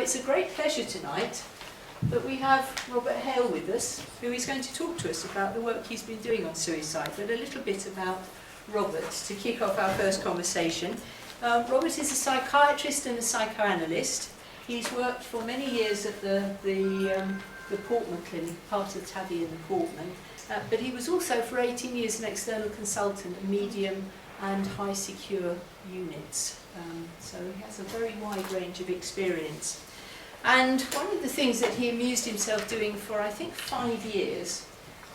it's a great pleasure tonight that we have Robert Hale with us, who is going to talk to us about the work he's been doing on suicide, but a little bit about Robert to kick off our first conversation. Robert is a psychiatrist and a psychoanalyst. He's worked for many years at the Portman Clinic, part of Tavistock and Portman, but he was also for 18 years an external consultant of medium and high secure units. So he has a very wide range of experience. And one of the things that he amused himself doing for, I think, 5 years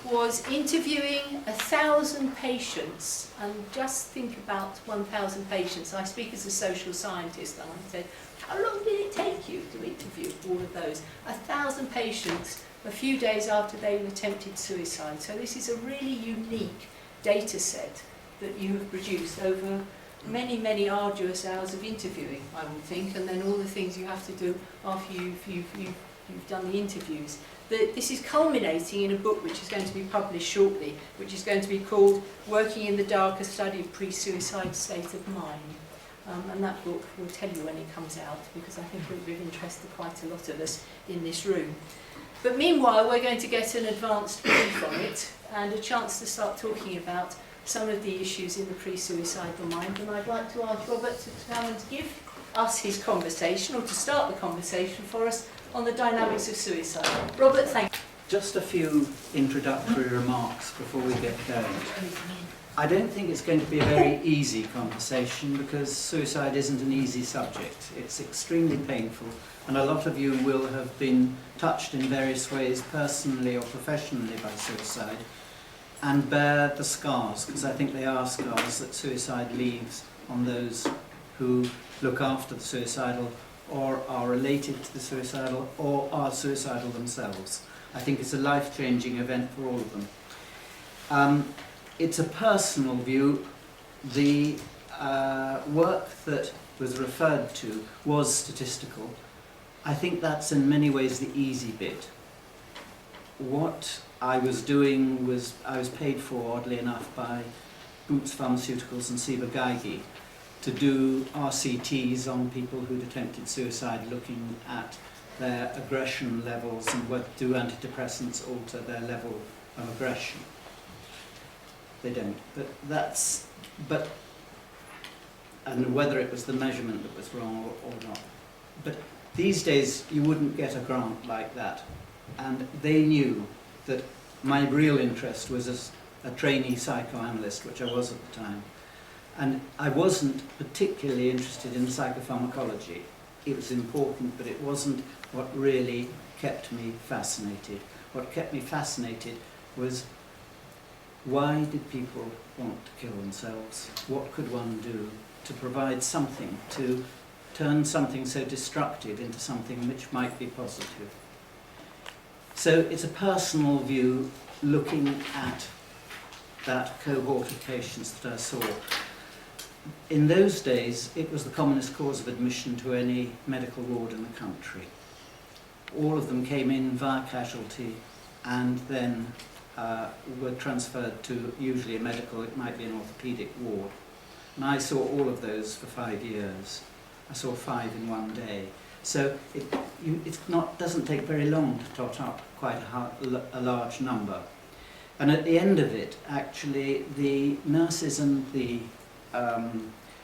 was interviewing 1,000 patients. And just think about 1,000 patients. I speak as a social scientist, and I said, how long did it take you to interview all of those? 1,000 patients a few days after they attempted suicide. So this is a really unique data set that you have produced over many, many arduous hours of interviewing, I would think, and then all the things you have to do after you've done the interviews. This is culminating in a book which is going to be published shortly, which is going to be called Working in the Dark, a Study of Pre-Suicide State of Mind. And that book will tell you when it comes out, because I think it will be of interest to quite a lot of us in this room. But meanwhile, we're going to get an advanced brief on it and a chance to start talking about some of the issues in the pre-suicidal mind. And I'd like to ask Robert to come and give us his conversation, or to start the conversation for us, on the dynamics of suicide. Robert, thank you. Just a few introductory remarks before we get going. I don't think it's going to be a very easy conversation, because suicide isn't an easy subject. It's extremely painful, and a lot of you will have been touched in various ways, personally or professionally, by suicide, and bear the scars, because I think they are scars that suicide leaves on those who look after the suicidal, or are related to the suicidal, or are suicidal themselves. I think it's a life-changing event for all of them. It's a personal view. The work that was referred to was statistical. I think that's in many ways the easy bit. What I was doing was, I was paid for, oddly enough, by Boots Pharmaceuticals and Siva Geigy to do RCTs on people who'd attempted suicide, looking at their aggression levels and what do antidepressants alter their level of aggression. They don't, and whether it was the measurement that was wrong or not. But these days you wouldn't get a grant like that, and they knew that my real interest was as a trainee psychoanalyst, which I was at the time, and I wasn't particularly interested in psychopharmacology. It was important, but it wasn't what really kept me fascinated. What kept me fascinated was, why did people want to kill themselves? What could one do to provide something, to turn something so destructive into something which might be positive? So it's a personal view, looking at that cohort of patients that I saw. In those days, it was the commonest cause of admission to any medical ward in the country. All of them came in via casualty and then were transferred to usually a medical, it might be an orthopaedic ward. And I saw all of those for 5 years. I saw 5 in one day. So it doesn't take very long to tot up quite a large number. And at the end of it, actually, the nurses and the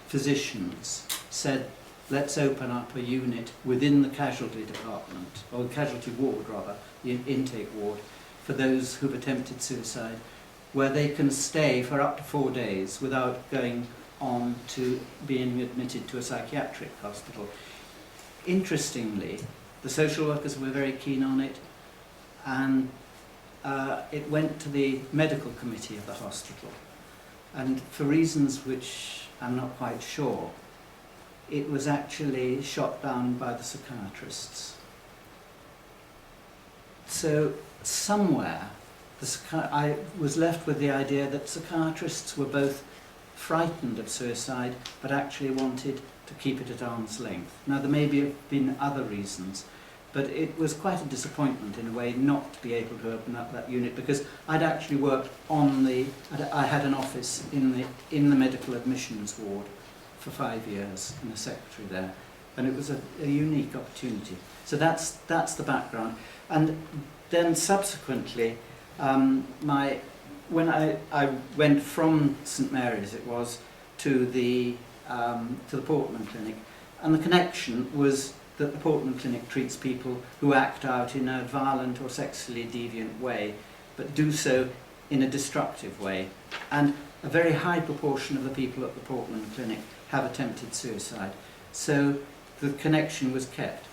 physicians said, let's open up a unit within the casualty department, or the casualty ward rather, the intake ward, for those who've attempted suicide, where they can stay for up to 4 days without going on to being admitted to a psychiatric hospital. Interestingly, the social workers were very keen on it, and it went to the medical committee of the hospital. And for reasons which I'm not quite sure, it was actually shot down by the psychiatrists. So somewhere, I was left with the idea that psychiatrists were both frightened of suicide, but actually wanted to keep it at arm's length. Now, there may have been other reasons, but it was quite a disappointment in a way not to be able to open up that unit, because I'd actually worked I had an office in the medical admissions ward for 5 years, and a secretary there, and it was a unique opportunity. So that's the background. And then subsequently, when I went from St Mary's, it was, to the Portman Clinic, and the connection was that the Portman Clinic treats people who act out in a violent or sexually deviant way, but do so in a destructive way. And a very high proportion of the people at the Portman Clinic have attempted suicide. So the connection was kept.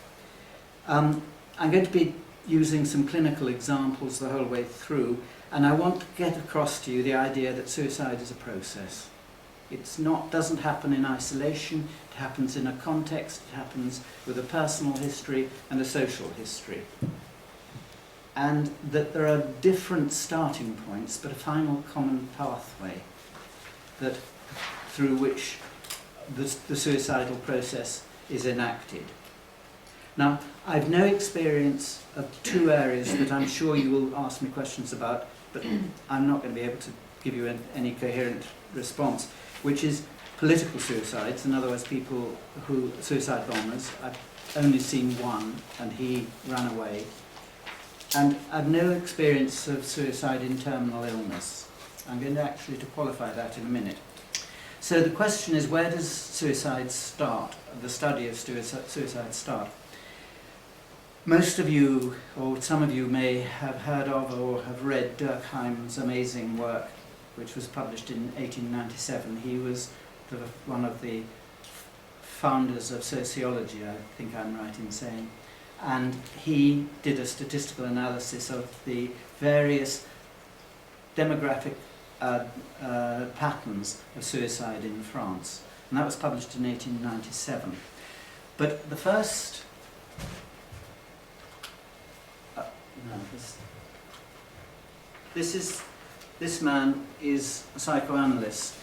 I'm going to be using some clinical examples the whole way through, and I want to get across to you the idea that suicide is a process. Doesn't happen in isolation, it happens in a context, it happens with a personal history and a social history. And that there are different starting points, but a final common pathway through which the suicidal process is enacted. Now, I've no experience of two areas that I'm sure you will ask me questions about, but I'm not going to be able to give you any coherent response, which is political suicides, in other words, people who, suicide bombers. I've only seen one, and he ran away. And I've no experience of suicide in terminal illness. I'm going to actually qualify that in a minute. So the question is, where does suicide start, the study of suicide start? Most of you, or some of you, may have heard of or have read Durkheim's amazing work, which was published in 1897. He was one of the founders of sociology, I think I'm right in saying. And he did a statistical analysis of the various demographic patterns of suicide in France. And that was published in 1897. But the first... This man is a psychoanalyst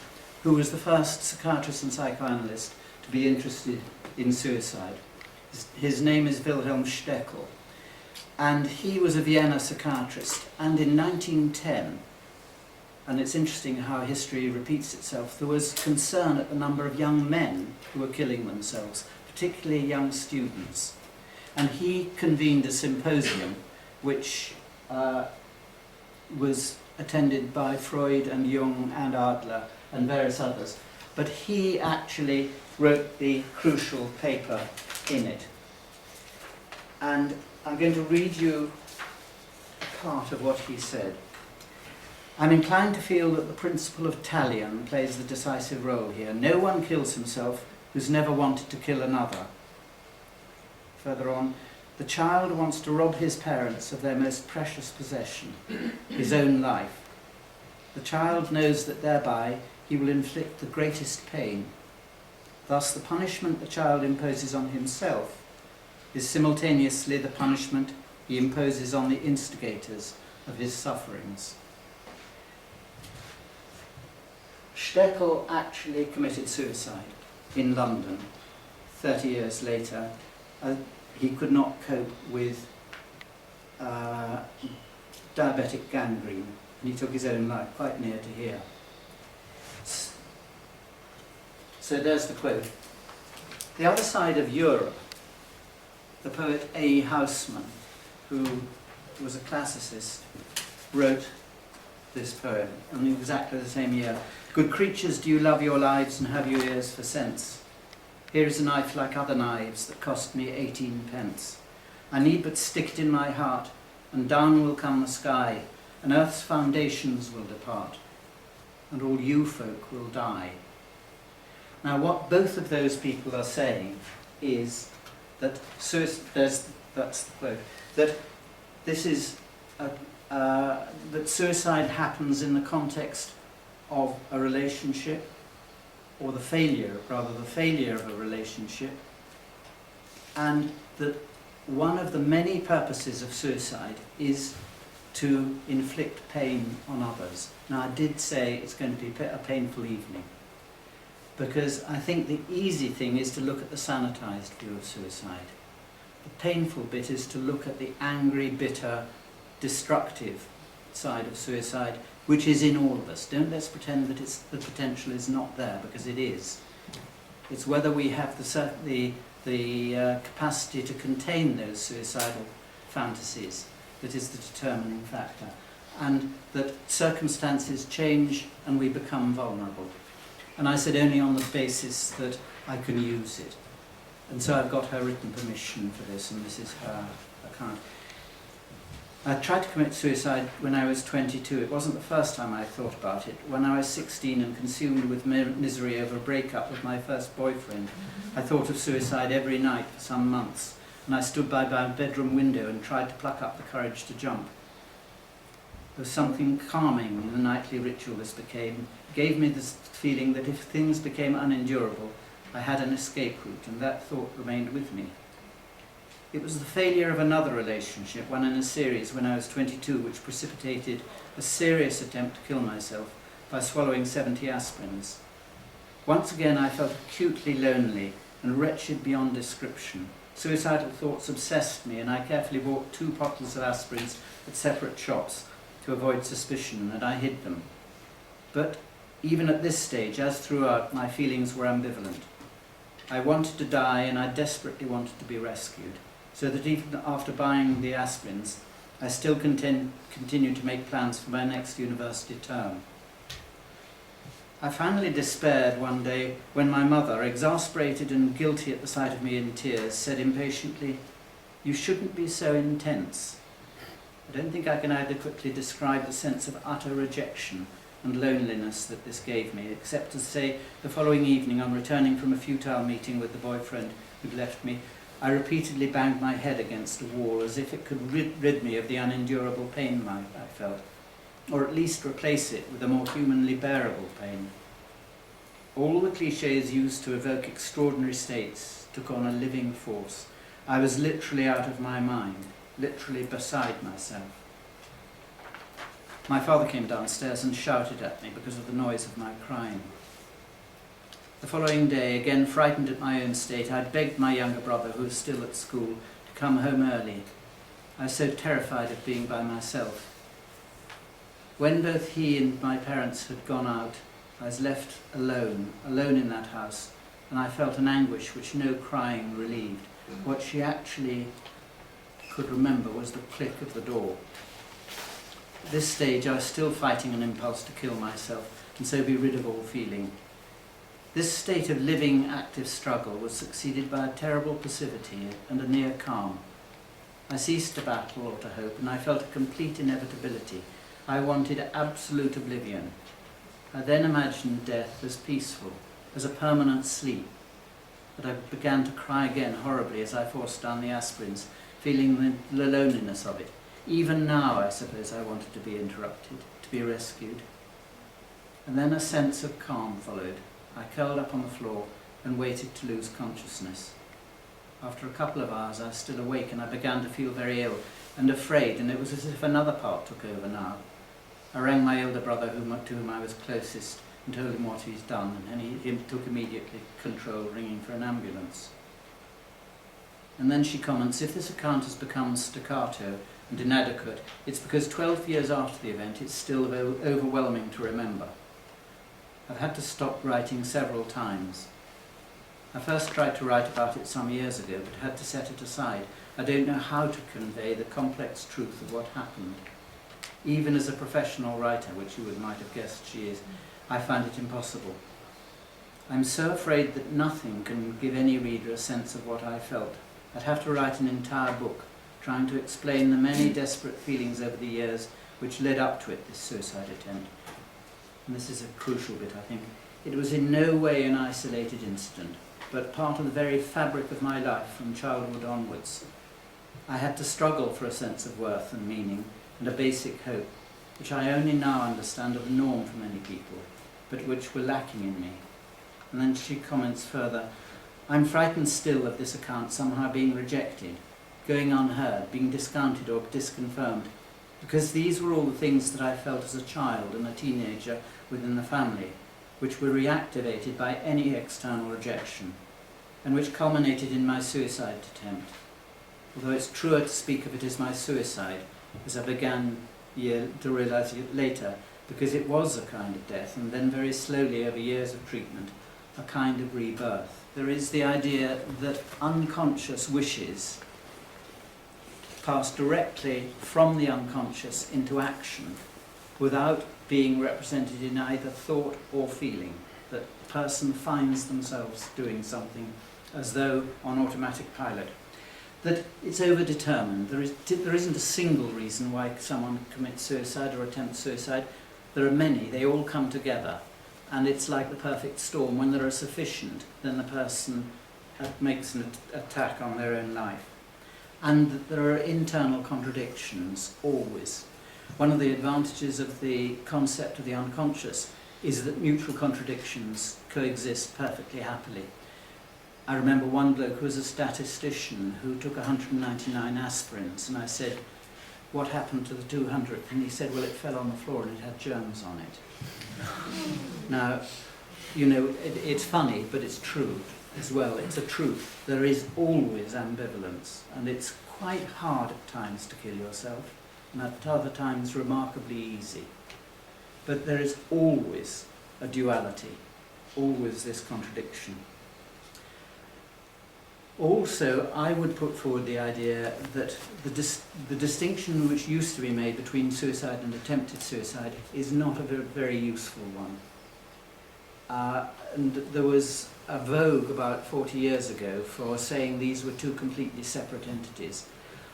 who was the first psychiatrist and psychoanalyst to be interested in suicide. His name is Wilhelm Stekel, and he was a Vienna psychiatrist. And in 1910, and it's interesting how history repeats itself, there was concern at the number of young men who were killing themselves, particularly young students. And he convened a symposium which was attended by Freud and Jung and Adler and various others. But he actually wrote the crucial paper in it. And I'm going to read you part of what he said. I'm inclined to feel that the principle of Talion plays the decisive role here. No one kills himself who's never wanted to kill another. Further on, the child wants to rob his parents of their most precious possession, his own life. The child knows that thereby he will inflict the greatest pain. Thus, the punishment the child imposes on himself is simultaneously the punishment he imposes on the instigators of his sufferings. Stekel actually committed suicide in London 30 years later. He could not cope with diabetic gangrene, and he took his own life, quite near to here. So there's the quote. The other side of Europe, the poet A. Housman, who was a classicist, wrote this poem in exactly the same year. Good creatures, do you love your lives and have your ears for sense? Here is a knife like other knives that cost me 18 pence. I need but stick it in my heart, and down will come the sky, and earth's foundations will depart, and all you folk will die. Now, what both of those people are saying is that that's the quote, that this is that suicide happens in the context of a relationship, or the failure of a relationship, and that one of the many purposes of suicide is to inflict pain on others. Now, I did say it's going to be a painful evening, because I think the easy thing is to look at the sanitized view of suicide. The painful bit is to look at the angry, bitter, destructive side of suicide, which is in all of us. Let's pretend that the potential is not there, because it is. It's whether we have the the capacity to contain those suicidal fantasies that is the determining factor, and that circumstances change and we become vulnerable. And I said only on the basis that I can use it. And so I've got her written permission for this, and this is her account. I tried to commit suicide when I was 22. It wasn't the first time I thought about it. When I was 16 and consumed with misery over a breakup with my first boyfriend, I thought of suicide every night for some months, and I stood by my bedroom window and tried to pluck up the courage to jump. There was something calming in the nightly ritual this gave me this feeling that if things became unendurable, I had an escape route, and that thought remained with me. It was the failure of another relationship, one in a series when I was 22, which precipitated a serious attempt to kill myself by swallowing 70 aspirins. Once again I felt acutely lonely and wretched beyond description. Suicidal thoughts obsessed me, and I carefully bought 2 bottles of aspirins at separate shops to avoid suspicion, and I hid them. But even at this stage, as throughout, my feelings were ambivalent. I wanted to die, and I desperately wanted to be rescued, so that even after buying the aspirins, I still continued to make plans for my next university term. I finally despaired one day when my mother, exasperated and guilty at the sight of me in tears, said impatiently, "You shouldn't be so intense." I don't think I can adequately describe the sense of utter rejection and loneliness that this gave me, except to say the following evening, on returning from a futile meeting with the boyfriend who'd left me, I repeatedly banged my head against a wall as if it could rid me of the unendurable pain I felt, or at least replace it with a more humanly bearable pain. All the cliches used to evoke extraordinary states took on a living force. I was literally out of my mind, literally beside myself. My father came downstairs and shouted at me because of the noise of my crying. The following day, again frightened at my own state, I begged my younger brother, who was still at school, to come home early. I was so terrified of being by myself. When both he and my parents had gone out, I was left alone in that house, and I felt an anguish which no crying relieved. What she actually could remember was the click of the door. At this stage, I was still fighting an impulse to kill myself, and so be rid of all feeling. This state of living, active struggle was succeeded by a terrible passivity and a near calm. I ceased to battle or to hope, and I felt a complete inevitability. I wanted absolute oblivion. I then imagined death as peaceful, as a permanent sleep. But I began to cry again horribly as I forced down the aspirins, feeling the loneliness of it. Even now, I suppose I wanted to be interrupted, to be rescued. And then a sense of calm followed. I curled up on the floor and waited to lose consciousness. After a couple of hours, I was still awake, and I began to feel very ill and afraid, and it was as if another part took over now. I rang my elder brother, to whom I was closest, and told him what he's done, and he took immediately control, ringing for an ambulance. And then she comments, if this account has become staccato and inadequate, it's because 12 years after the event it's still overwhelming to remember. I've had to stop writing several times. I first tried to write about it some years ago, but had to set it aside. I don't know how to convey the complex truth of what happened. Even as a professional writer, which you might have guessed she is, I find it impossible. I'm so afraid that nothing can give any reader a sense of what I felt. I'd have to write an entire book, trying to explain the many desperate feelings over the years which led up to it, this suicide attempt. And this is a crucial bit, I think. It was in no way an isolated incident, but part of the very fabric of my life from childhood onwards. I had to struggle for a sense of worth and meaning, and a basic hope, which I only now understand are the norm for many people, but which were lacking in me. And then she comments further, I'm frightened still of this account somehow being rejected, going unheard, being discounted or disconfirmed, because these were all the things that I felt as a child and a teenager within the family, which were reactivated by any external rejection, and which culminated in my suicide attempt. Although it's truer to speak of it as my suicide, as I began to realise it later, because it was a kind of death, and then very slowly over years of treatment, a kind of rebirth. There is the idea that unconscious wishes pass directly from the unconscious into action without being represented in either thought or feeling, that the person finds themselves doing something as though on automatic pilot. That it's overdetermined. There isn't a single reason why someone commits suicide or attempts suicide. There are many. They all come together. And it's like the perfect storm. When there are sufficient, then the person makes an attack on their own life. And there are internal contradictions, always. One of the advantages of the concept of the unconscious is that mutual contradictions coexist perfectly happily. I remember one bloke who was a statistician who took 199 aspirins, and I said, "What happened to the 200th?" And he said, "Well, it fell on the floor and it had germs on it." Now, you know, it's funny, but it's true as well. It's a truth. There is always ambivalence, and it's quite hard at times to kill yourself, and at other times remarkably easy. But there is always a duality, always this contradiction. Also, I would put forward the idea that the distinction which used to be made between suicide and attempted suicide is not a very useful one. And there was a vogue about 40 years ago for saying these were two completely separate entities.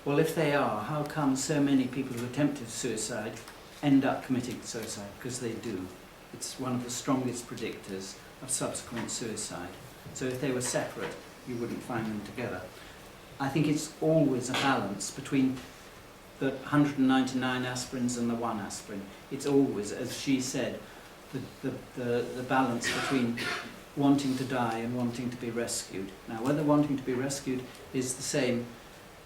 Well, if they are, how come so many people who attempted suicide end up committing suicide? Because they do. It's one of the strongest predictors of subsequent suicide. So if they were separate, you wouldn't find them together. I think it's always a balance between the 199 aspirins and the one aspirin. It's always, as she said, the balance between wanting to die and wanting to be rescued. Now, whether wanting to be rescued is the same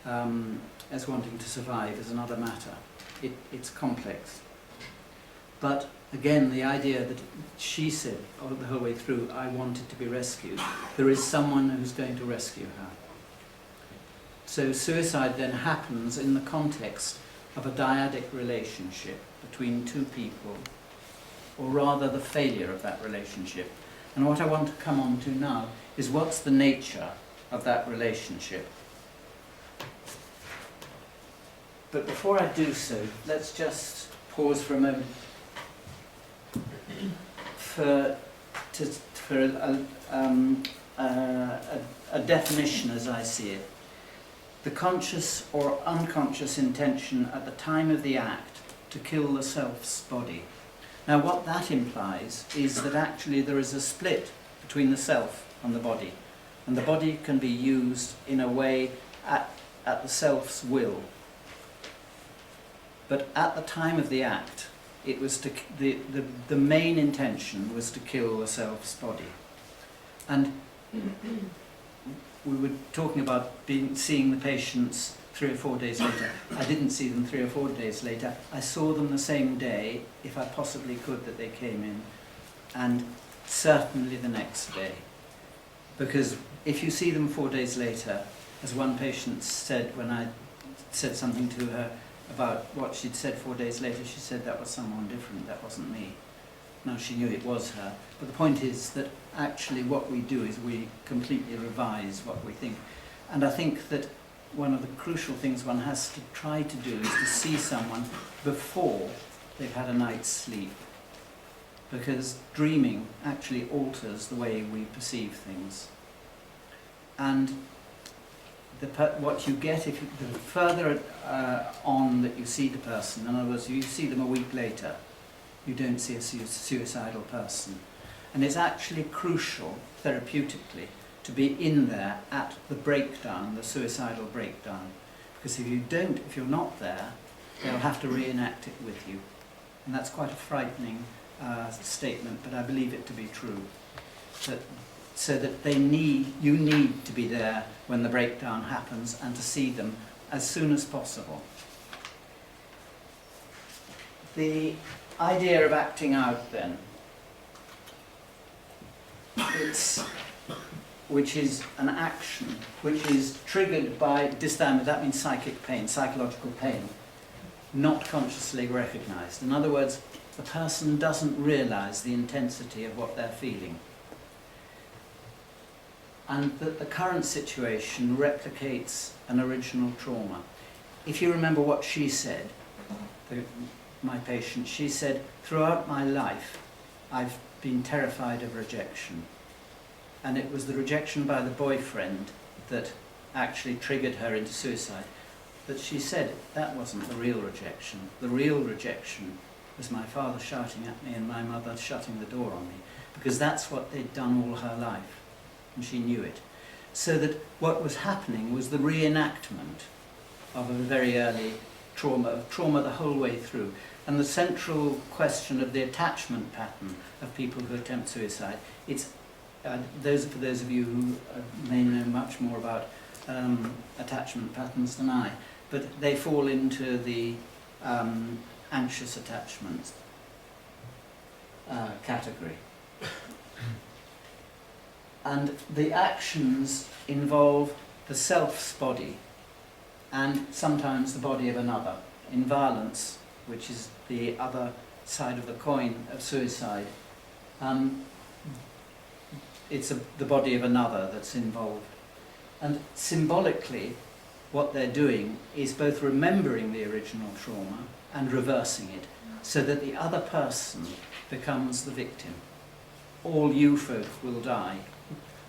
as wanting to survive is another matter. It's complex. But again, the idea that she said the whole way through, I wanted to be rescued. There is someone who's going to rescue her. So suicide then happens in the context of a dyadic relationship between two people, or rather the failure of that relationship. And what I want to come on to now is what's the nature of that relationship. But before I do so, let's just pause for a moment for a definition as I see it. The conscious or unconscious intention at the time of the act to kill the self's body. Now what that implies is that actually there is a split between the self and the body. And the body can be used in a way at the self's will. But at the time of the act, it was the main intention was to kill the self's body. And we were talking about seeing the patients 3 or 4 days later. I didn't see them 3 or 4 days later. I saw them the same day, if I possibly could, that they came in, and certainly the next day. Because if you see them 4 days later, as one patient said when I said something to her about what she'd said 4 days later, she said that was someone different, that wasn't me. Now she knew it was her, but the point is that actually what we do is we completely revise what we think. And I think that one of the crucial things one has to try to do is to see someone before they've had a night's sleep, because dreaming actually alters the way we perceive things. And what you get the further on that you see the person, in other words, you see them a week later, you don't see a suicidal person. And it's actually crucial, therapeutically, to be in there at the breakdown, the suicidal breakdown. Because if you're not there, they'll have to reenact it with you. And that's quite a frightening statement, but I believe it to be true. So that you need to be there when the breakdown happens and to see them as soon as possible. The idea of acting out then, which is an action which is triggered by disdamage, that means psychic pain, psychological pain, not consciously recognised. In other words, the person doesn't realise the intensity of what they're feeling. and that the current situation replicates an original trauma. If you remember what she said, my patient, she said, throughout my life I've been terrified of rejection. And it was the rejection by the boyfriend that actually triggered her into suicide. But she said that wasn't the real rejection. The real rejection was my father shouting at me and my mother shutting the door on me, because that's what they'd done all her life, and she knew it. So that what was happening was the reenactment of a very early trauma the whole way through. And the central question of the attachment pattern of people who attempt suicide, it's for those of you who may know much more about attachment patterns than I, but they fall into the anxious attachment category. And the actions involve the self's body and sometimes the body of another. In violence, which is the other side of the coin of suicide, it's the body of another that's involved. And symbolically, what they're doing is both remembering the original trauma and reversing it, so that the other person becomes the victim. All you folk will die.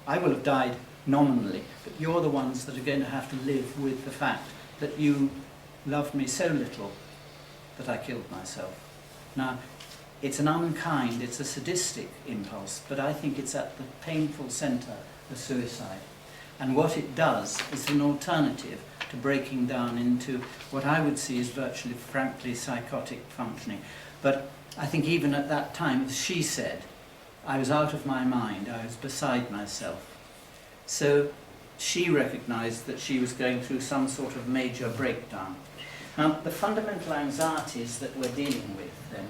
I will have died nominally, but you're the ones that are going to have to live with the fact that you loved me so little that I killed myself. Now, it's an unkind, it's a sadistic impulse, but I think it's at the painful centre of suicide. And what it does is an alternative to breaking down into what I would see as virtually, frankly, psychotic functioning. But I think even at that time, as she said, I was out of my mind, I was beside myself. So she recognised that she was going through some sort of major breakdown. Now, the fundamental anxieties that we're dealing with, then,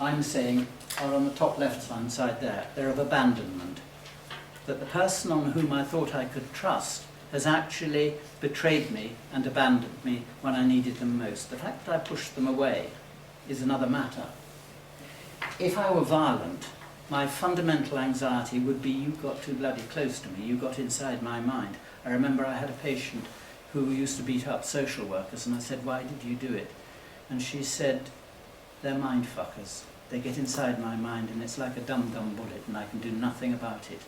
I'm saying, are on the top left-hand side there. They're of abandonment. That the person on whom I thought I could trust has actually betrayed me and abandoned me when I needed them most. The fact that I pushed them away is another matter. If I were violent, my fundamental anxiety would be, you got too bloody close to me, you got inside my mind. I remember I had a patient who used to beat up social workers, and I said, why did you do it? And she said, they're mind fuckers. They get inside my mind and it's like a dum-dum bullet and I can do nothing about it.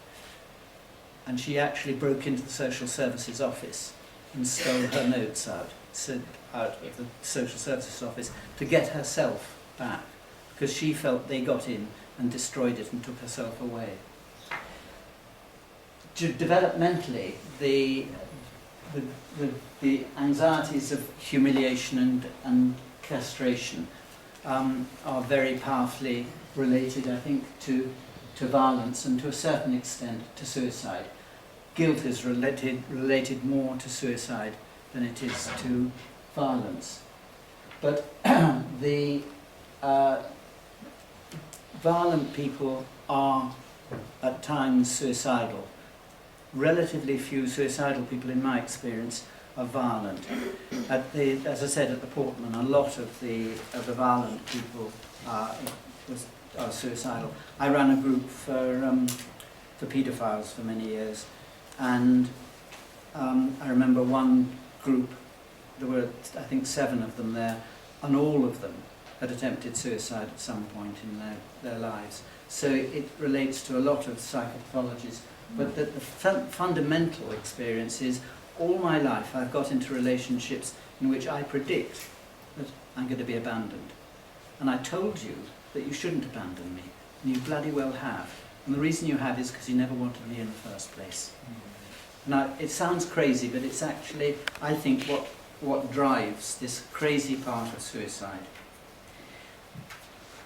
And she actually broke into the social services office and stole her notes out of the social services office to get herself back, because she felt they got in and destroyed it and took herself away. Developmentally, the anxieties of humiliation and castration are very powerfully related, I think, to violence and to a certain extent to suicide. Guilt is related more to suicide than it is to violence. But the violent people are at times suicidal. Relatively few suicidal people, in my experience, are violent. As I said, at the Portman, a lot of the violent people are suicidal. I ran a group for paedophiles for many years, and I remember one group, there were I think 7 of them there, and all of them had attempted suicide at some point in their lives. So it relates to a lot of psychopathologies, but the fundamental experience is, all my life I've got into relationships in which I predict that I'm going to be abandoned. And I told you that you shouldn't abandon me, and you bloody well have. And the reason you have is because you never wanted me in the first place. Now, it sounds crazy, but it's actually, I think, what drives this crazy part of suicide.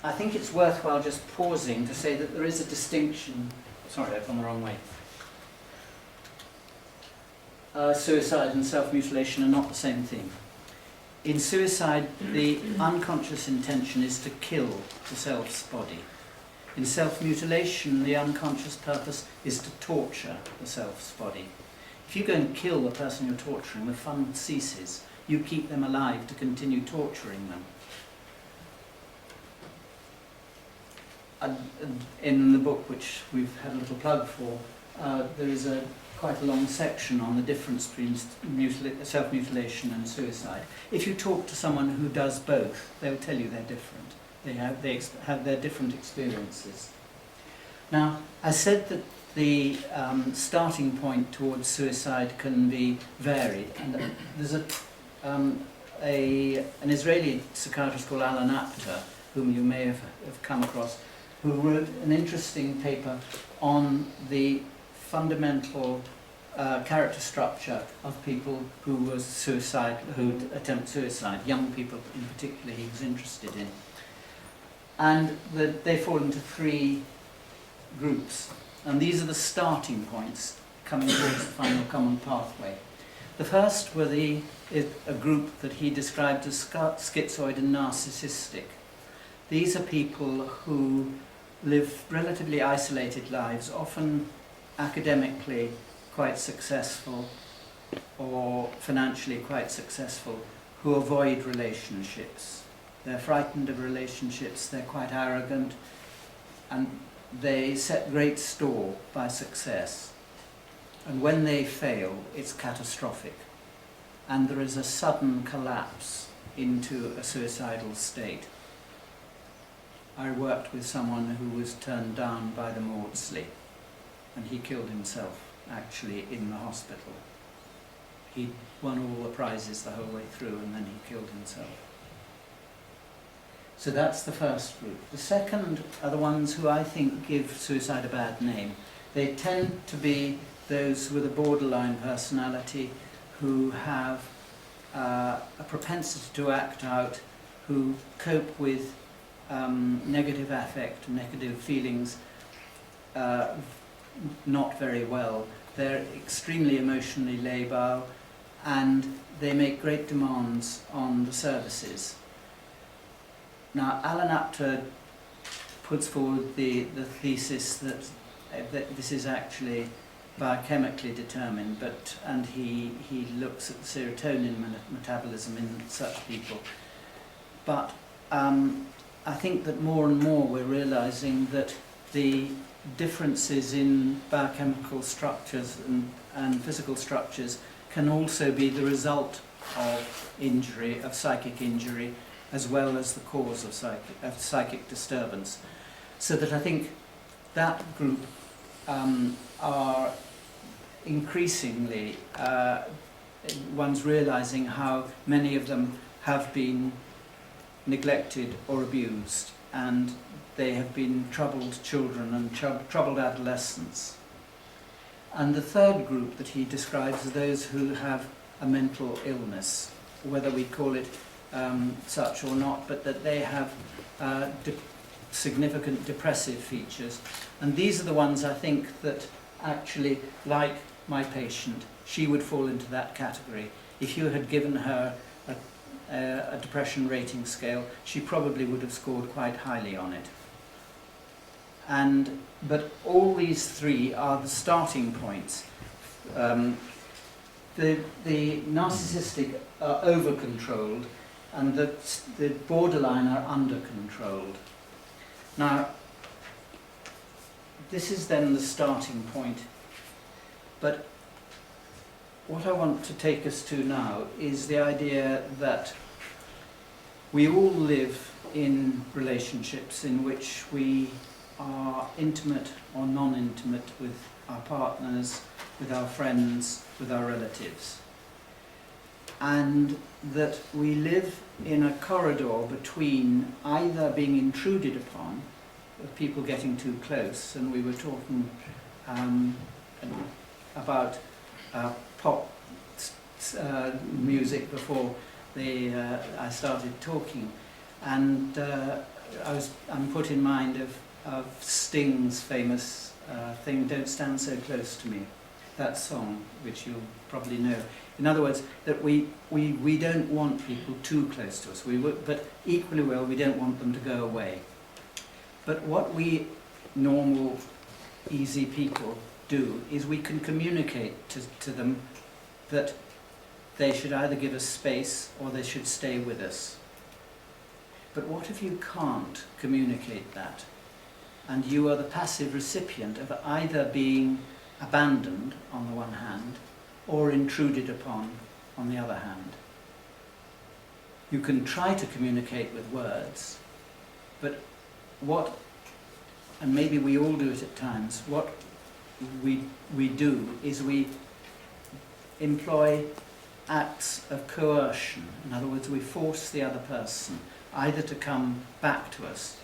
I think it's worthwhile just pausing to say that there is a distinction. Sorry, I've gone the wrong way. Suicide and self-mutilation are not the same thing. In suicide, the unconscious intention is to kill the self's body. In self-mutilation, the unconscious purpose is to torture the self's body. If you go and kill the person you're torturing, the fun ceases. You keep them alive to continue torturing them. In the book, which we've had a little plug for, there is quite a long section on the difference between self-mutilation and suicide. If you talk to someone who does both, they'll tell you they're different. They have their different experiences. Now, I said that the starting point towards suicide can be varied, and there's an Israeli psychiatrist called Alan Apter, whom you may have come across, who wrote an interesting paper on the fundamental character structure of people who attempt suicide, young people in particular he was interested in. And they fall into three groups, and these are the starting points coming towards the final common pathway. The first were a group that he described as schizoid and narcissistic. These are people who live relatively isolated lives, often academically quite successful or financially quite successful, who avoid relationships. They're frightened of relationships, they're quite arrogant, and they set great store by success. And when they fail, it's catastrophic. And there is a sudden collapse into a suicidal state. I worked with someone who was turned down by the Maudsley, and he killed himself, actually, in the hospital. He won all the prizes the whole way through, and then he killed himself. So that's the first group. The second are the ones who I think give suicide a bad name. They tend to be those with a borderline personality who have a propensity to act out, who cope with negative affect, negative feelings not very well. They're extremely emotionally labile, and they make great demands on the services. Now, Alan Apter puts forward the thesis that this is actually biochemically determined, and he looks at the serotonin metabolism in such people. But I think that more and more we're realizing that the differences in biochemical structures and physical structures can also be the result of injury, of psychic injury, as well as the cause of psychic disturbance. So that I think that group are increasingly one's realizing how many of them have been neglected or abused, and they have been troubled children and troubled adolescents. And the third group that he describes are those who have a mental illness, whether we call it such or not, but that they have significant depressive features. And these are the ones I think that actually, like my patient, she would fall into that category. If you had given her a depression rating scale, she probably would have scored quite highly on it. But all these three are the starting points. The narcissistic are over-controlled, and the borderline are under-controlled. Now, this is then the starting point. But what I want to take us to now is the idea that we all live in relationships in which we are intimate or non-intimate with our partners, with our friends, with our relatives. And that we live in a corridor between either being intruded upon, with people getting too close, and we were talking about pop music before I started talking, and I'm put in mind of Sting's famous thing, "Don't Stand So Close to Me," that song, which you'll probably know. In other words, that we don't want people too close to us, but equally well, we don't want them to go away. But what we normal, easy people do is we can communicate to them that they should either give us space or they should stay with us. But what if you can't communicate that, and you are the passive recipient of either being abandoned on the one hand, or intruded upon on the other hand. You can try to communicate with words, but what, and maybe we all do it at times, what we do is we employ acts of coercion. In other words, we force the other person either to come back to us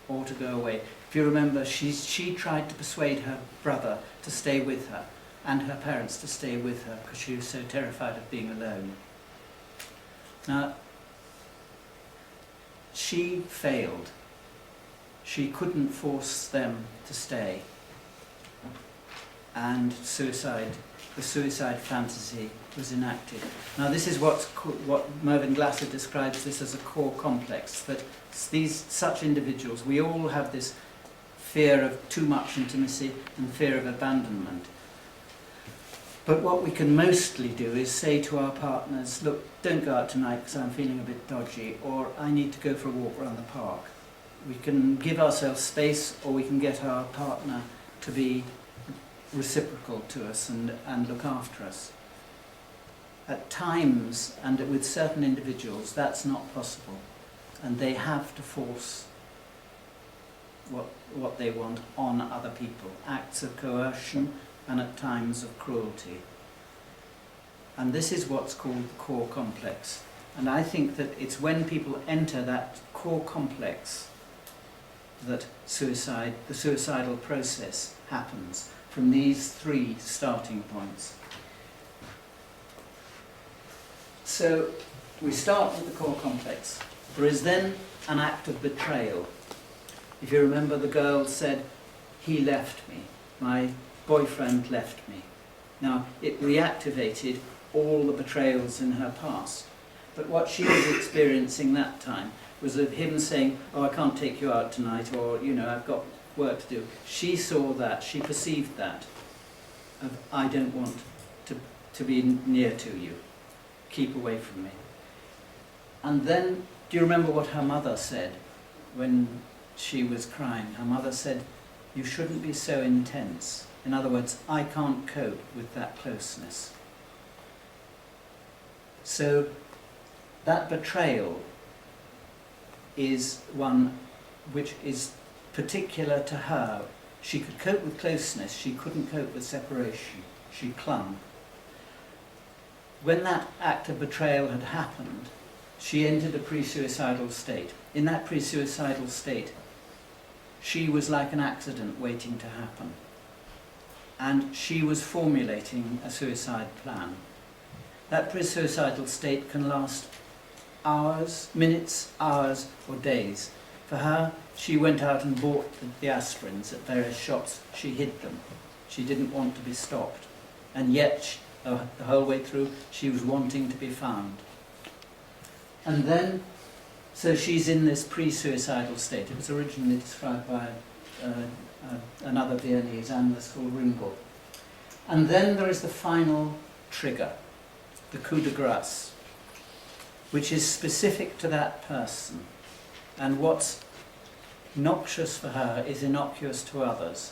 or to go away. If you remember, she tried to persuade her brother to stay with her and her parents to stay with her because she was so terrified of being alone. Now, she failed. She couldn't force them to stay. And the suicide fantasy was enacted. Now this is what Mervyn Glasser describes this as a core complex, that such individuals, we all have this fear of too much intimacy and fear of abandonment. But what we can mostly do is say to our partners, look, don't go out tonight because I'm feeling a bit dodgy, or I need to go for a walk around the park. We can give ourselves space, or we can get our partner to be reciprocal to us and look after us. At times, and with certain individuals, that's not possible, and they have to force what they want on other people, acts of coercion and at times of cruelty. And this is what's called the core complex. And I think that it's when people enter that core complex that the suicidal process happens, from these three starting points. So we start with the core complex. There is then an act of betrayal. If you remember, the girl said, he left me, my boyfriend left me. Now, it reactivated all the betrayals in her past. But what she was experiencing that time was of him saying, oh, I can't take you out tonight, or, you know, I've got work to do. She saw that, she perceived that, of I don't want to be near to you, keep away from me. And then, do you remember what her mother said when she was crying? Her mother said, you shouldn't be so intense. In other words, I can't cope with that closeness. So that betrayal is one which is particular to her. She could cope with closeness, she couldn't cope with separation. She clung. When that act of betrayal had happened, she entered a pre-suicidal state. In that pre-suicidal state, she was like an accident waiting to happen. And she was formulating a suicide plan. That pre-suicidal state can last hours, minutes, hours, or days. For her, she went out and bought the aspirins at various shops. She hid them. She didn't want to be stopped. And yet, the whole way through, she was wanting to be found. And then, so she's in this pre-suicidal state. It was originally described by another Viennese analyst called Ringel. And then there is the final trigger, the coup de grace, which is specific to that person. And what's noxious for her is innocuous to others.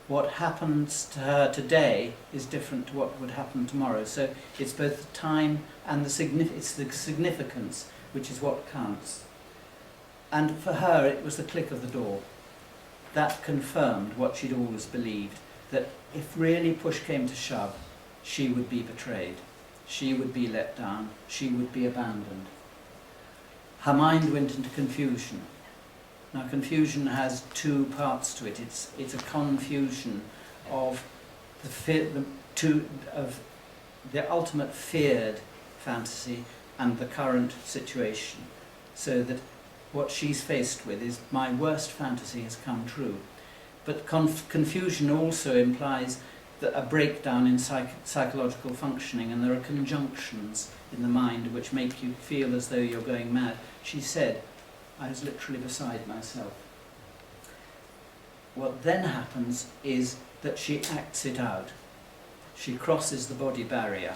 What happens to her today is different to what would happen tomorrow. So it's both the time and the significance which is what counts. And for her, it was the click of the door. That confirmed what she'd always believed, that if really push came to shove, she would be betrayed. She would be let down. She would be abandoned. Her mind went into confusion. Now, confusion has two parts to it. It's a confusion of the ultimate feared fantasy and the current situation. So that what she's faced with is, my worst fantasy has come true. But confusion also implies that a breakdown in psychological functioning, and there are conjunctions in the mind which make you feel as though you're going mad. She said, I was literally beside myself. What then happens is that she acts it out. She crosses the body barrier,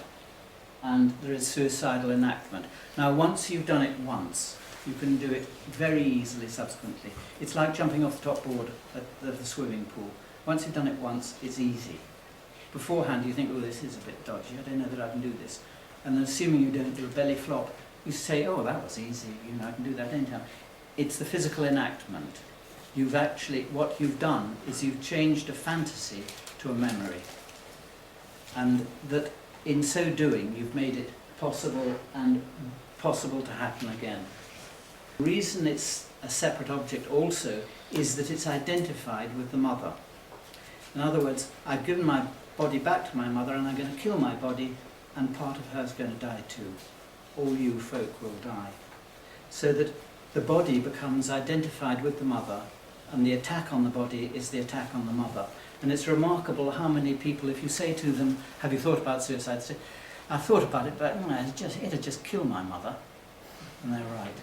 and there is suicidal enactment. Now, once you've done it once, you can do it very easily subsequently. It's like jumping off the top board at the swimming pool. Once you've done it once, it's easy. beforehand you think, oh, this is a bit dodgy, I don't know that I can do this. And assuming you don't do a belly flop, you say, oh, that was easy, you know, I can do that anytime. It's the physical enactment. You've actually, what you've done is you've changed a fantasy to a memory. And that in so doing, you've made it possible and possible to happen again. The reason it's a separate object also is that it's identified with the mother. In other words, I've given my body back to my mother and I'm going to kill my body and part of her's going to die too. All you folk will die. So that the body becomes identified with the mother and the attack on the body is the attack on the mother. And it's remarkable how many people, if you say to them, have you thought about suicide? Say, I thought about it, but it'd just kill my mother. And they're right,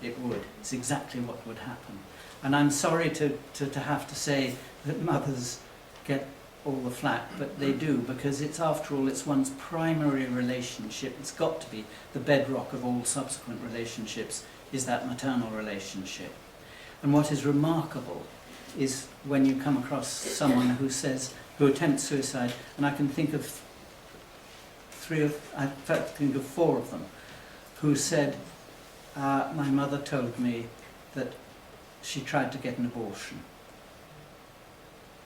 it would. It's exactly what would happen. And I'm sorry to have to say that mothers get all the flack, but they do, because it's, after all, it's one's primary relationship. It's got to be the bedrock of all subsequent relationships, is that maternal relationship. And what is remarkable is when you come across someone who attempts suicide, and I can think of four of them, who said, my mother told me that she tried to get an abortion.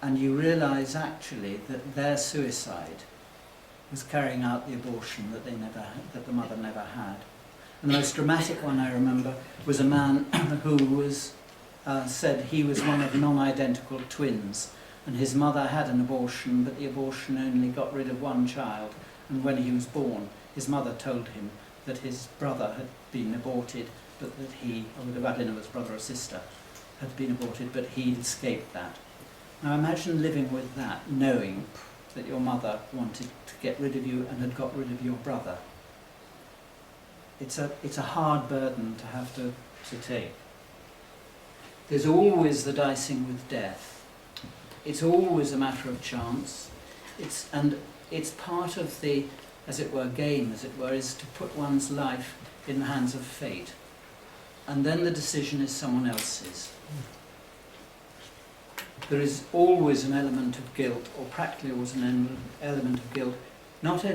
And you realise actually that their suicide was carrying out the abortion that that the mother never had. And the most dramatic one I remember was a man who was said he was one of non-identical twins, and his mother had an abortion, but the abortion only got rid of one child, and when he was born, his mother told him that his brother had been aborted, but that he, I don't know if it was brother or sister, had been aborted, but he escaped that. Now imagine living with that, knowing that your mother wanted to get rid of you and had got rid of your brother. It's a hard burden to have to take. There's always the dicing with death. It's always a matter of chance. It's part of the, as it were, game, as it were, is to put one's life in the hands of fate. And then the decision is someone else's. There is always an element of guilt, or practically always an element of guilt, not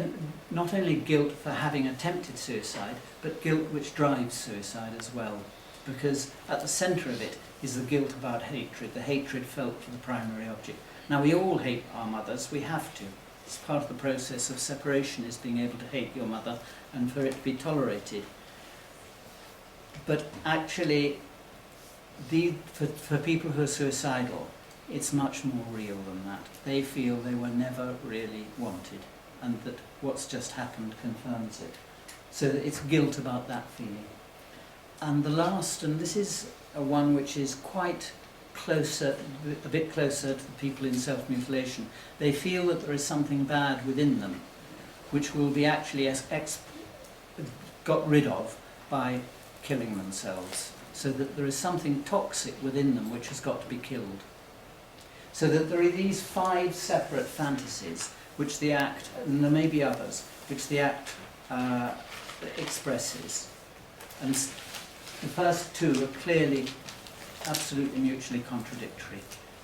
only guilt for having attempted suicide, but guilt which drives suicide as well. Because at the centre of it is the guilt about hatred, the hatred felt for the primary object. Now we all hate our mothers, we have to. It's part of the process of separation, is being able to hate your mother and for it to be tolerated. But actually, for people who are suicidal, it's much more real than that. They feel they were never really wanted, and that what's just happened confirms it. So that it's guilt about that feeling. And the last, and this is a one which is quite closer, a bit closer to the people in self-mutilation, they feel that there is something bad within them, which will be actually got rid of by killing themselves. So that there is something toxic within them which has got to be killed. So that there are these 5 separate fantasies which the act, and there may be others, which the act expresses. And the first 2 are clearly, absolutely mutually contradictory,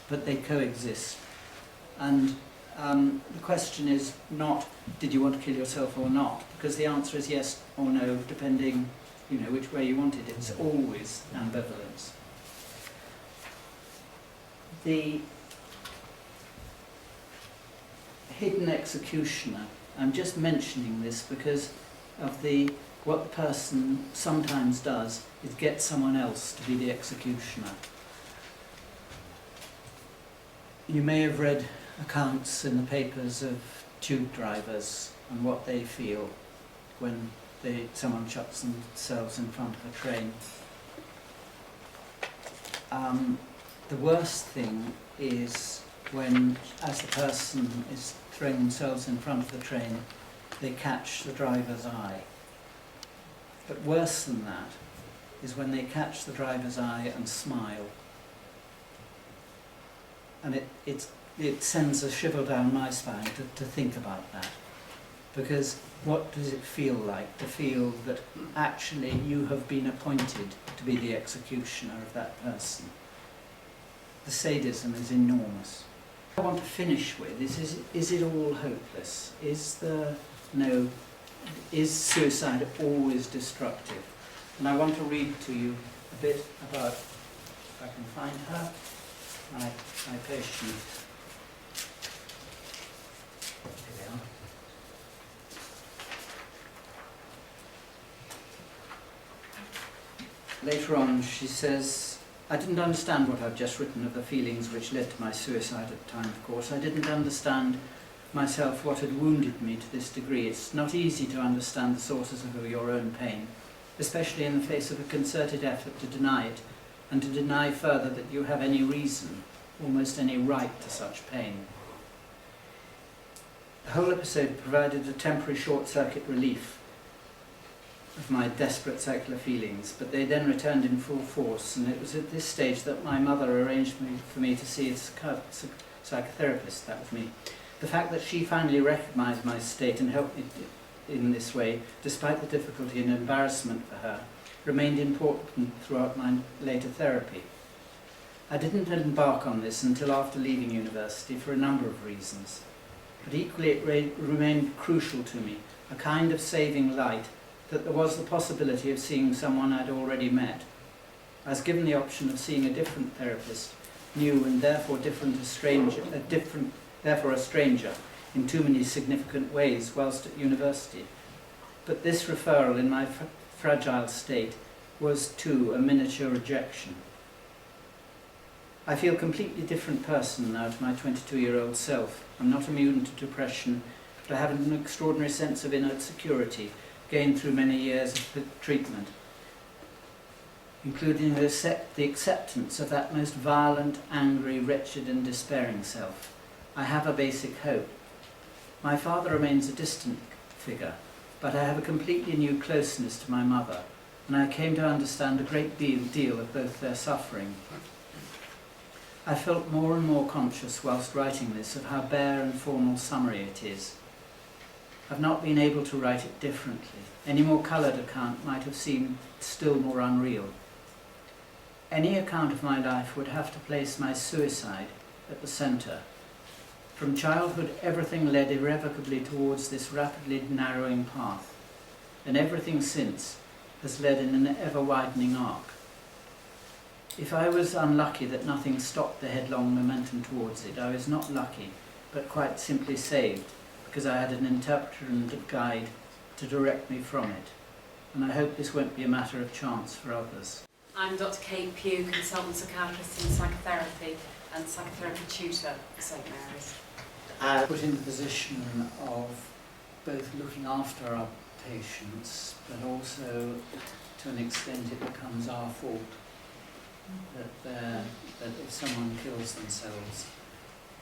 but they coexist. And the question is not, did you want to kill yourself or not? Because the answer is yes or no, depending, which way you want it. It's always ambivalence. The hidden executioner, I'm just mentioning this because of what the person sometimes does is get someone else to be the executioner. You may have read accounts in the papers of tube drivers and what they feel when someone shuts themselves in front of a train. The worst thing is when, as the person is throwing themselves in front of the train, they catch the driver's eye. But worse than that is when they catch the driver's eye and smile. And it sends a shiver down my spine to think about that. Because what does it feel like to feel that actually you have been appointed to be the executioner of that person? The sadism is enormous. I want to finish with is it all hopeless? Is suicide always destructive? And I want to read to you a bit about, if I can find her, my patient. Here we are. Later on she says, I didn't understand what I've just written of the feelings which led to my suicide at the time, of course. I didn't understand myself what had wounded me to this degree. It's not easy to understand the sources of your own pain, especially in the face of a concerted effort to deny it, and to deny further that you have any reason, almost any right to such pain. The whole episode provided a temporary short-circuit relief of my desperate circular feelings, but they then returned in full force, and it was at this stage that my mother arranged for me to see a psychotherapist. That was me. The fact that she finally recognised my state and helped me in this way, despite the difficulty and embarrassment for her, remained important throughout my later therapy. I didn't embark on this until after leaving university for a number of reasons, but equally it remained crucial to me, a kind of saving light, that there was the possibility of seeing someone I'd already met. I was given the option of seeing a different therapist, new and therefore therefore a stranger, in too many significant ways whilst at university. But this referral in my fragile state was too a miniature rejection. I feel a completely different person now to my 22-year-old self. I'm not immune to depression, but I have an extraordinary sense of inner security, gained through many years of treatment, including the acceptance of that most violent, angry, wretched and despairing self. I have a basic hope. My father remains a distant figure, but I have a completely new closeness to my mother, and I came to understand a great deal of both their suffering. I felt more and more conscious whilst writing this of how bare and formal summary it is. I've not been able to write it differently. Any more coloured account might have seemed still more unreal. Any account of my life would have to place my suicide at the centre. From childhood, everything led irrevocably towards this rapidly narrowing path, and everything since has led in an ever-widening arc. If I was unlucky that nothing stopped the headlong momentum towards it, I was not lucky, but quite simply saved, because I had an interpreter and a guide to direct me from it. And I hope this won't be a matter of chance for others. I'm Dr Kate Pugh, consultant psychiatrist in psychotherapy and psychotherapy tutor at St Mary's. Put in the position of both looking after our patients, but also to an extent it becomes our fault that if someone kills themselves,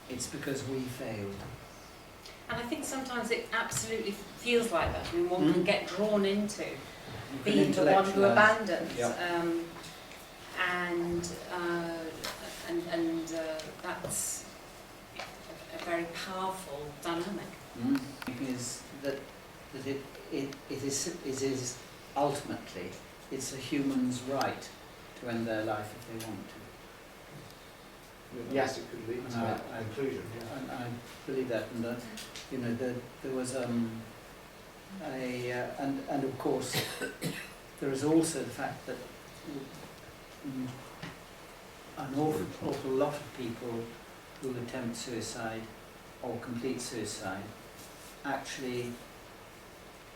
it's because we failed. And I think sometimes it absolutely feels like that. I mean, one can get drawn into being the one who abandons, and that's a very powerful dynamic. Is that it is ultimately it's a human's right to end their life if they want to. Yes, it could lead to that conclusion. Yeah. And I believe that, and you know, there was and of course there is also the fact that an awful lot of people who attempt suicide or complete suicide actually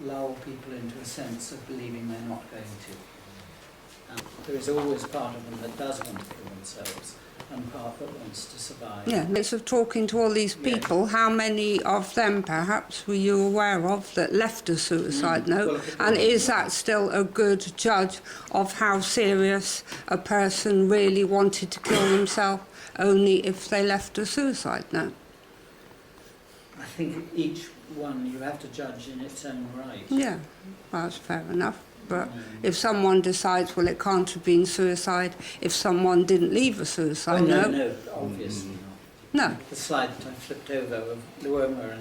lull people into a sense of believing they're not going to. And there is always part of them that does want to kill themselves, and part that wants to survive. Yeah, it's of talking to all these people, how many of them perhaps were you aware of that left a suicide note? And is that still a good judge of how serious a person really wanted to kill themselves, only if they left a suicide note? I think each one you have to judge in its own right. Yeah, well, that's fair enough. But if someone decides, well, it can't have been suicide if someone didn't leave a suicide note. No, obviously not. No. The slide that I flipped over of Luoma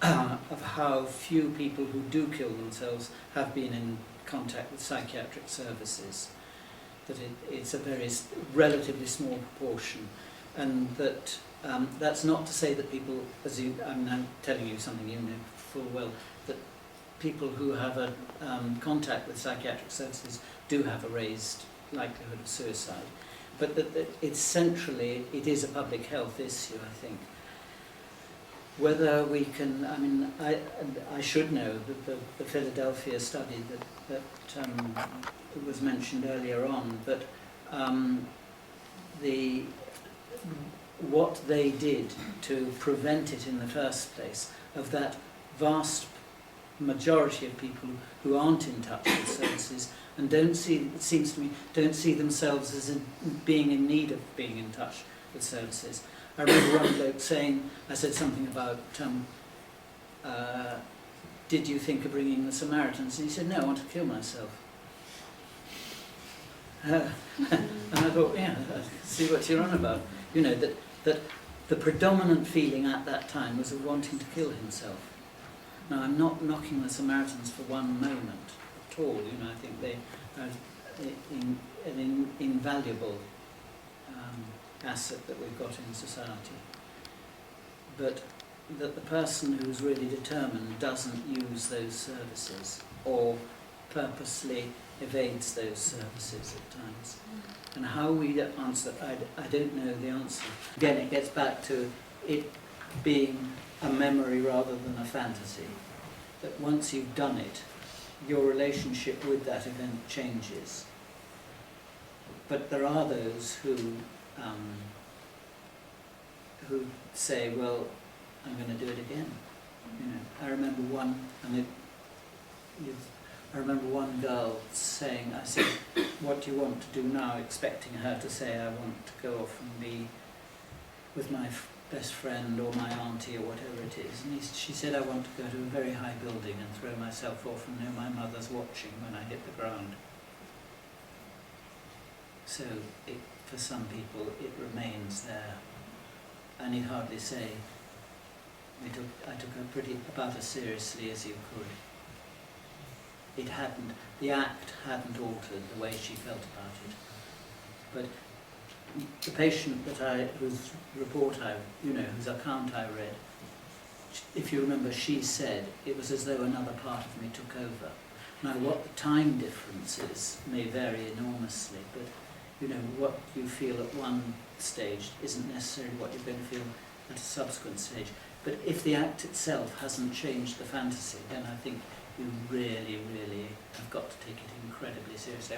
of how few people who do kill themselves have been in contact with psychiatric services, that it's a very relatively small proportion. and that that's not to say that people, I'm telling you something you know full well, that people who have a contact with psychiatric services do have a raised likelihood of suicide, but that it's centrally, it is a public health issue, I think. Whether we can, I should know that the Philadelphia study that was mentioned earlier on, but what they did to prevent it in the first place, of that vast majority of people who aren't in touch with services and don't see, it seems to me, don't see themselves as being in need of being in touch with services. I remember one bloke saying, I said something about, did you think of bringing the Samaritans? And he said, no, I want to kill myself. And I thought, yeah, see what you're on about. You know, that the predominant feeling at that time was of wanting to kill himself. Now, I'm not knocking the Samaritans for one moment at all. You know, I think they are an invaluable asset that we've got in society. But that the person who's really determined doesn't use those services or purposely evades those services at times. And how we answer, I don't know the answer. Again, it gets back to it being a memory rather than a fantasy. That once you've done it, your relationship with that event changes. But there are those who say, well, I'm going to do it again. You know, I remember one girl saying, I said, what do you want to do now? Expecting her to say, I want to go off and be with my best friend or my auntie or whatever it is. And she said, I want to go to a very high building and throw myself off and know my mother's watching when I hit the ground. So for some people it remains there. I need hardly say I took her about as seriously as you could. The act hadn't altered the way she felt about it. But the patient whose account I read, if you remember, she said it was as though another part of me took over. Now, what the time difference is may vary enormously, but you know, what you feel at one stage isn't necessarily what you're going to feel at a subsequent stage. But if the act itself hasn't changed the fantasy, then I think you really, really have got to take it incredibly seriously.